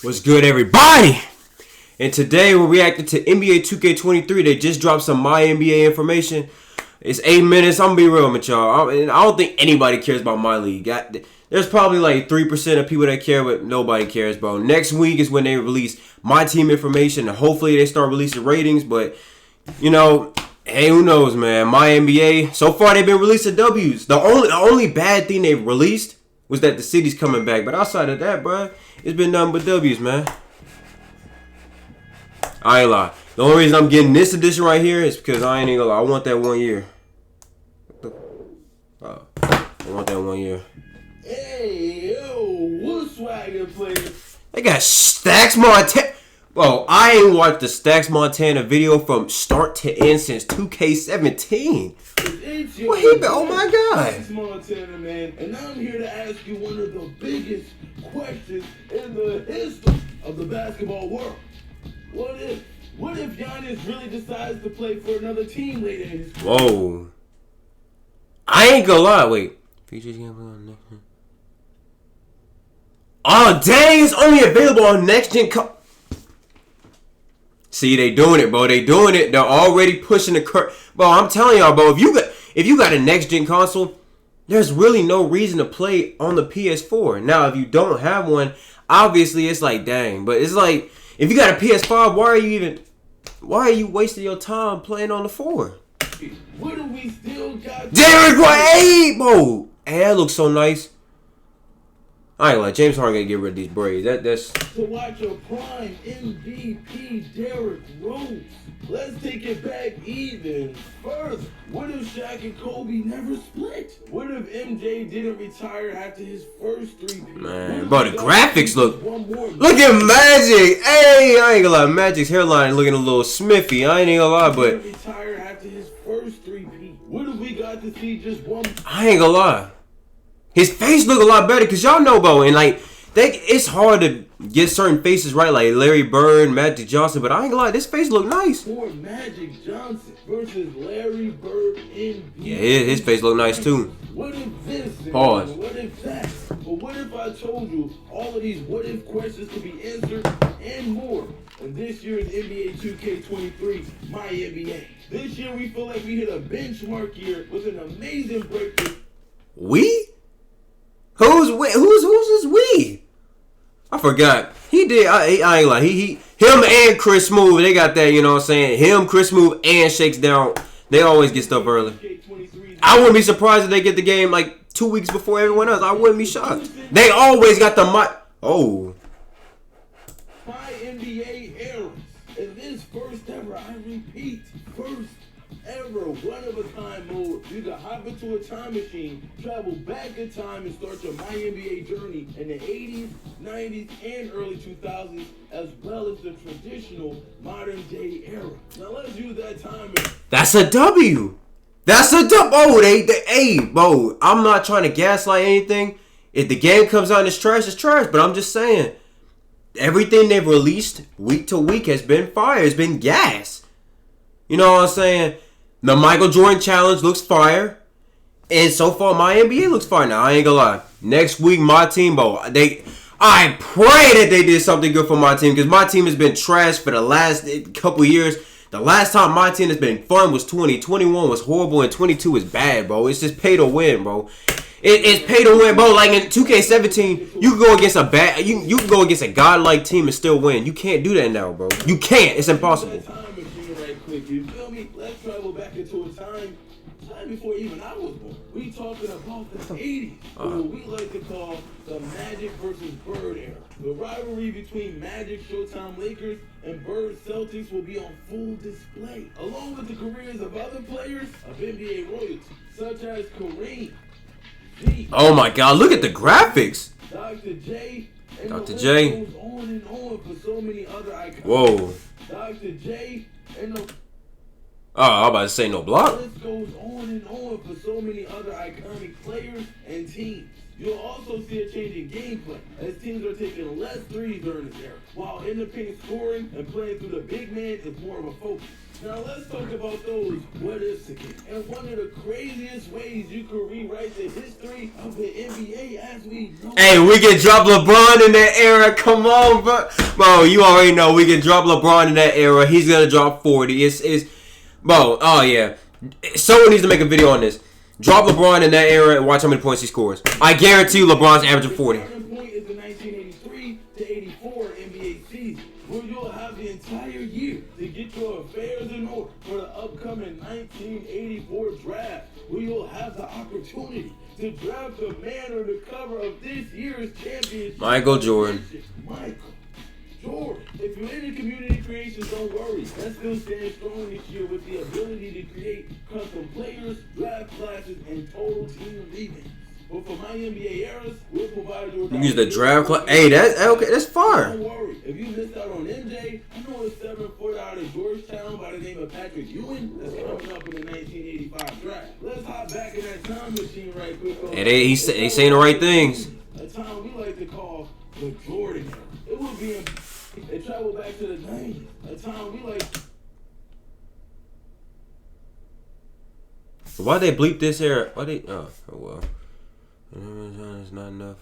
What's good, everybody? And today we're reacting to NBA 2K23. They just dropped some MyNBA information. It's 8 minutes. I'm gonna be real with y'all. I don't think anybody cares about my league. There's probably like 3% of people that care, but nobody cares, bro. Next week is when they release my team information, and hopefully they start releasing ratings. But you know, hey, who knows, man? MyNBA. So far, they've been releasing W's. The only bad thing they've released was that the city's coming back. But outside of that, bro, it's been nothing but W's, man. I ain't lie. The only reason I'm getting this edition right here is because I ain't even gonna lie. I want that 1 year. I want that 1 year. Hey, yo, what swagger player? They got Stacks Montana. Bro, I ain't watched the Stacks Montana video from start to end since 2K17. What he been? Oh my God. Stacks Montana, man. And now I'm here to ask you one of the biggest questions in the history of the basketball world. What if Giannis really decides to play for another team later in his career? Whoa. I ain't gonna lie. Wait. Features gonna play on next gen. Oh, dang. It's only available on next gen. See, they doing it, bro. They doing it. They're already pushing the curve. Bro, I'm telling y'all, bro. If you got a next gen console, there's really no reason to play on the PS4. Now, if you don't have one, obviously it's like, dang. But it's like, if you got a PS5, why are you wasting your time playing on the 4? What do we still got? Derrick White, bro. Hey, that looks so nice. I ain't like James Harden gonna get rid of these braids. That's to watch a prime MVP Derrick Rose. Let's take it back even further. What if Shaq and Kobe never split? What if MJ didn't retire after his first 3 peats? Man, bro, the graphics look at Magic. Hey, I ain't gonna lie, Magic's hairline looking a little smithy. I ain't gonna lie, but retire after his first 3 peats. What if we got to see just one? I ain't gonna lie. His face look a lot better because y'all know, bro, and like it's hard to get certain faces right, like Larry Bird, Magic Johnson, but I ain't gonna lie, this face look nice. For Magic Johnson versus Larry Bird in yeah, his face look nice too. What if this? Pause. What if that? But what if I told you all of these what if questions to be answered and more in this year's NBA 2K23 MyNBA? This year we feel like we hit a benchmark year with an amazing breakthrough. We? Who's this we? I forgot. He did. I ain't like him and Chris Smooth. They got that. You know what I'm saying? Him, Chris Smooth, and Shakes Down. They always get stuff early. I wouldn't be surprised if they get the game like 2 weeks before everyone else. I wouldn't be shocked. They always got the oh. MyNBA eras. In this first ever, I repeat, first ever one-of-a-kind mode, you can hop into a time machine, travel back in time, and start your MyNBA journey in the 80s, 90s, and early 2000s, as well as the traditional modern-day era. Now let's use that time. That's a W. That's a W. Oh, hey, bro, I'm not trying to gaslight anything. If the game comes out and it's trash, it's trash. But I'm just saying, everything they've released week to week has been fire. It's been gas. You know what I'm saying? The Michael Jordan challenge looks fire. And so far, MyNBA looks fire. Now, I ain't gonna lie. Next week, my team, bro, I pray that they did something good for my team. Because my team has been trash for the last couple years. The last time my team has been fun was 2021 was horrible. And 22 is bad, bro. It's just pay to win, bro. It's pay to win, bro. Like in 2K17, you can go against you can go against a godlike team and still win. You can't do that now, bro. You can't. It's impossible. You feel me? Let's travel back into a time before even I was born. We talking about the 80s, what we like to call the Magic versus Bird era. The rivalry between Magic Showtime Lakers and Bird Celtics will be on full display, along with the careers of other players of NBA royalty, such as Kareem. Oh my God! Look at the graphics. Dr. J. And Dr. the J. Goes on and on for so many other icons. Whoa. Dr. J. And the Oh, I'm about to say no block. This goes on and on for so many other iconic players and teams. You'll also see a change in gameplay as teams are taking less threes during this era, while independent scoring and playing through the big man is more of a focus. Now let's talk about those what ifs again. And one of the craziest ways you could rewrite the history of the NBA as we know. Hey, we can drop LeBron in that era. Come on, bro, you already know we can drop LeBron in that era. He's gonna drop 40. Bro. Oh yeah. Someone needs to make a video on this. Drop LeBron in that era and watch how many points he scores. I guarantee you LeBron's averaging 40. The starting point is the 1983 to 84 NBA season, where you'll have the entire year to get your affairs in order for the upcoming 1984 draft, where you'll have the opportunity to draft the man on the cover of this year's championship. Michael Jordan. Michael Jordan. If you're into community creations, don't worry. That still stands strong this year with the ability to create custom players, draft classes, and total team events. But for MyNBA eras, we'll provide you with use the draft class. Hey, that's fire. Don't worry. If you missed out on MJ, I know a 7-foot out of Georgetown by the name of Patrick Ewing that's coming up in the 1985 draft. Let's hop back in that time machine right quick. Hey, they saying the right things. A time we like to call the Jordan era. It would be they travel back to the 90s. A time we like. Why they bleep this era? Why they? Oh well. It's not enough.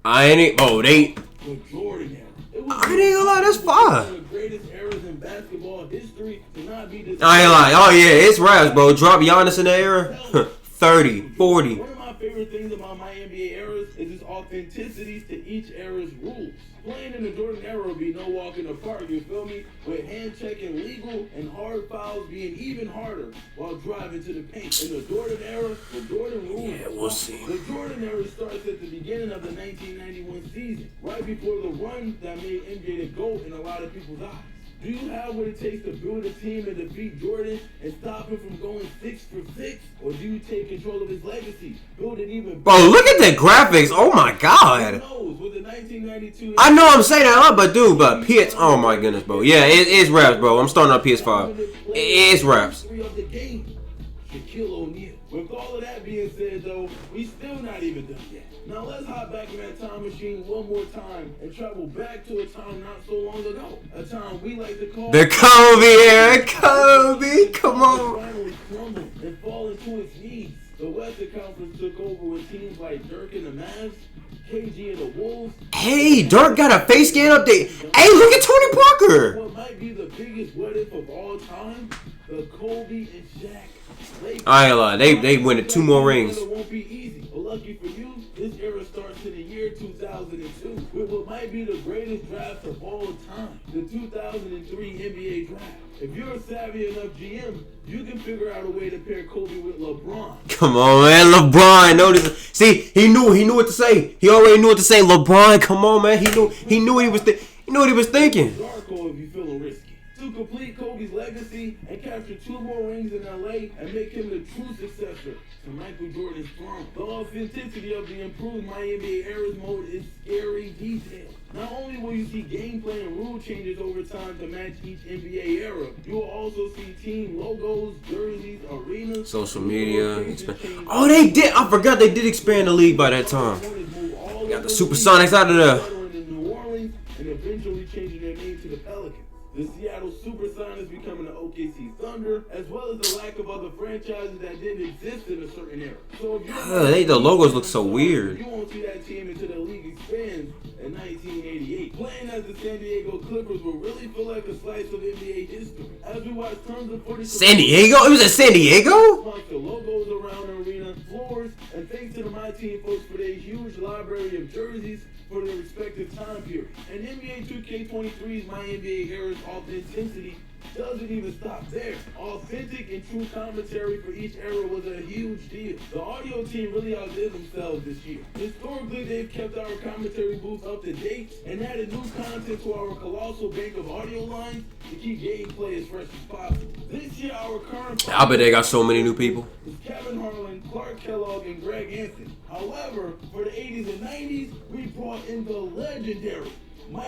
I ain't. Oh, they. The Jordan era. I ain't gonna lie, that's fire. The greatest eras in basketball history to not be this. I ain't lying. Oh yeah, it's raps, bro. Drop Giannis in the era. 30, 40. One of my favorite things about my NBA eras is its authenticity to each era's rules. Playing in the Jordan era would be no walk in the park, you feel me? With hand checking legal and hard fouls being even harder while driving to the paint. In the Jordan era, the Jordan rules. Yeah, we'll see. The Jordan era starts at the beginning of the 1991 season, right before the run that made MJ the GOAT in a lot of people's eyes. Do you have what it takes to build a team and defeat Jordan and stop him from going 6 for 6? Or do you take control of his legacy? Build it even Bro, look at the graphics. Oh my god. with the 1992 I know I'm saying that a lot, but dude, but PS. Oh my goodness, bro. Yeah, it's raps, bro. I'm starting on PS5. It's raps. Shaquille O'Neal. With all of that being said, though, we still not even done yet. Now let's hop back in that time machine one more time and travel back to a time not so long ago. A time we like to call the Kobe era. Kobe, come on. Finally crumbled and fall into its knees. The Western Conference took over with teams like Dirk and the Mavs, KG and the Wolves. Hey, Dirk got a face scan update. Hey, look at Tony Parker. What might be the biggest what if of all time? The Kobe and Shaq. I ain't lying. They winning 2 more rings. It won't be easy, but lucky for you, this era starts in the year 2002 with what might be the greatest draft of all time, the 2003 NBA draft. If you're a savvy enough GM, you can figure out a way to pair Kobe with LeBron. Come on, man, LeBron. Notice. See, he knew what to say. He already knew what to say. LeBron, come on, man. He knew what he was thinking. Darko if you feeling risky. To complete Kobe's legacy and capture 2 more rings in LA and make him the true successor to Michael Jordan's throne. The authenticity of the improved MyNBA Eras mode is scary detail. Not only will you see gameplay and rule changes over time to match each NBA era, you will also see team logos, jerseys, arenas, social media. Oh, they did. I forgot they did expand the league by that time. Got the Supersonics out of there. New Orleans and eventually changing their name to the Pelicans. The Seattle Supersonics becoming the OKC Thunder, as well as the lack of other franchises that didn't exist in a certain era. So if you're the logos look so weird. You won't see that team until the league expands in 1988. Playing as the San Diego Clippers will really feel like a slice of NBA history. As we watch tons of footage. San Diego? It was at San Diego? The logos around the arena, floors, and thanks to the My Team folks for their huge library of jerseys for their respective time period. And NBA 2K23's MyNBA Era's authenticity doesn't even stop there. Authentic and true commentary for each era was a huge deal. The audio team really outdid themselves this year. Historically, they've kept our commentary booths up to date and added new content to our colossal bank of audio lines to keep gameplay as fresh as possible. This year, our current I bet they got so many new people. is Kevin Harlan, Clark Kellogg, and Greg Anthony. However, for the 80s and 90s, we brought in the legendary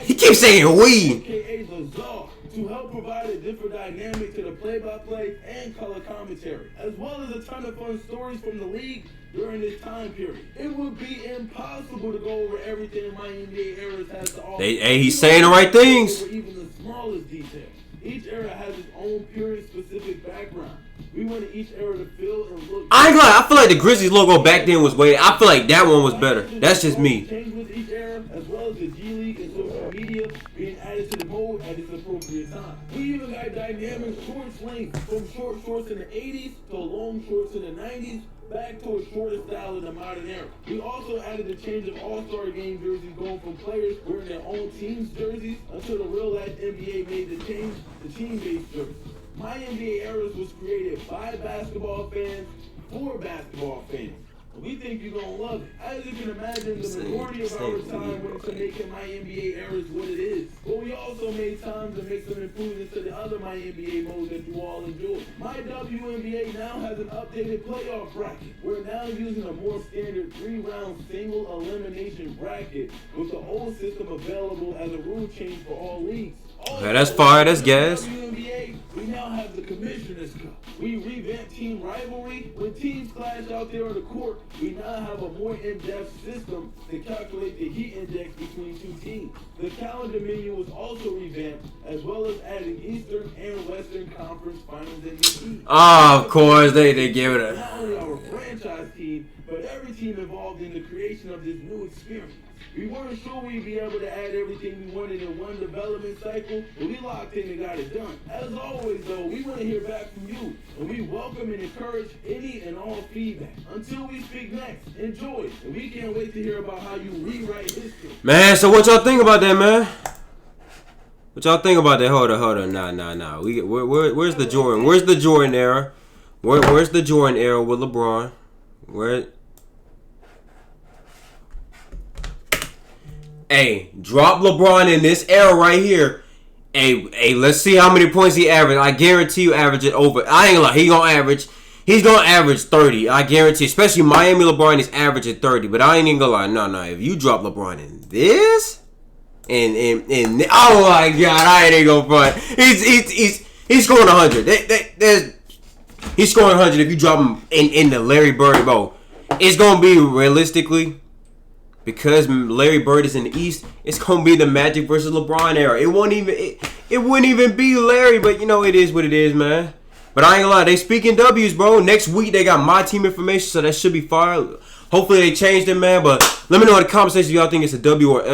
He keeps saying we. AKA the Czar, to help provide a different dynamic to the play-by-play and color commentary, as well as a ton of fun stories from the league during this time period. It would be impossible to go over everything MyNBA Eras has to offer. Hey, he's saying the right things. Even the smallest details. Each era has its own period-specific background. We wanted each era to feel and look. I ain't gonna lie, I feel like the Grizzlies logo back then was way. I feel like that one was better. That's just me. Change with each era, as well as the G League and social media being added to the mode at its appropriate time. We even got dynamic shorts length from short shorts in the 80s to long shorts in the 90s. Back to a shorter style in the modern era. We also added a change of All-Star Game jerseys, going from players wearing their own team's jerseys until the real-life NBA made the change to team-based jerseys. MyNBA Eras was created by basketball fans for basketball fans. We think you're going to love it. As you can imagine, the majority of our time went into making MyNBA Eras what it is. But we also made time to make some improvements to the other MyNBA modes that you all enjoy. My WNBA now has an updated playoff bracket. We're now using a more standard 3-round single elimination bracket with the old system available as a rule change for all leagues. Okay, that's fire. That's gas. WNBA, we now have the Commissioner's Cup. We revamped team rivalry. When teams clash out there on the court, we now have a more in-depth system to calculate the heat index between two teams. The calendar menu was also revamped, as well as adding Eastern and Western Conference Finals MVP. Oh, of course, they give it a. Not only our franchise team, but every team involved in the creation of this new experience. We weren't sure we'd be able to add everything we wanted in one development cycle, but we locked in and got it done. As always, though, we want to hear back from you, and we welcome and encourage any and all feedback. Until we speak next, enjoy, and we can't wait to hear about how you rewrite history. Man, so what y'all think about that, man? What y'all think about that? Hold on. Nah. Where's the Jordan? Where's the Jordan era? Where's the Jordan era with LeBron? Where? Hey, drop LeBron in this era right here. Hey, let's see how many points he averaged. I guarantee you average it over. I ain't gonna lie, he's gonna average 30. I guarantee, especially Miami LeBron is averaging 30. But I ain't even gonna lie, no. If you drop LeBron in this, and oh my God, I ain't gonna front. He's scoring 100. He's scoring 100 if you drop him in the Larry Bird mode. It's gonna be realistically. Because Larry Bird is in the East, it's gonna be the Magic versus LeBron era. It wouldn't even be Larry, but you know it is what it is, man. But I ain't gonna lie, they speaking W's, bro. Next week they got my team information, so that should be fire. Hopefully they changed it, man. But let me know in the comment section if y'all think it's a W or L.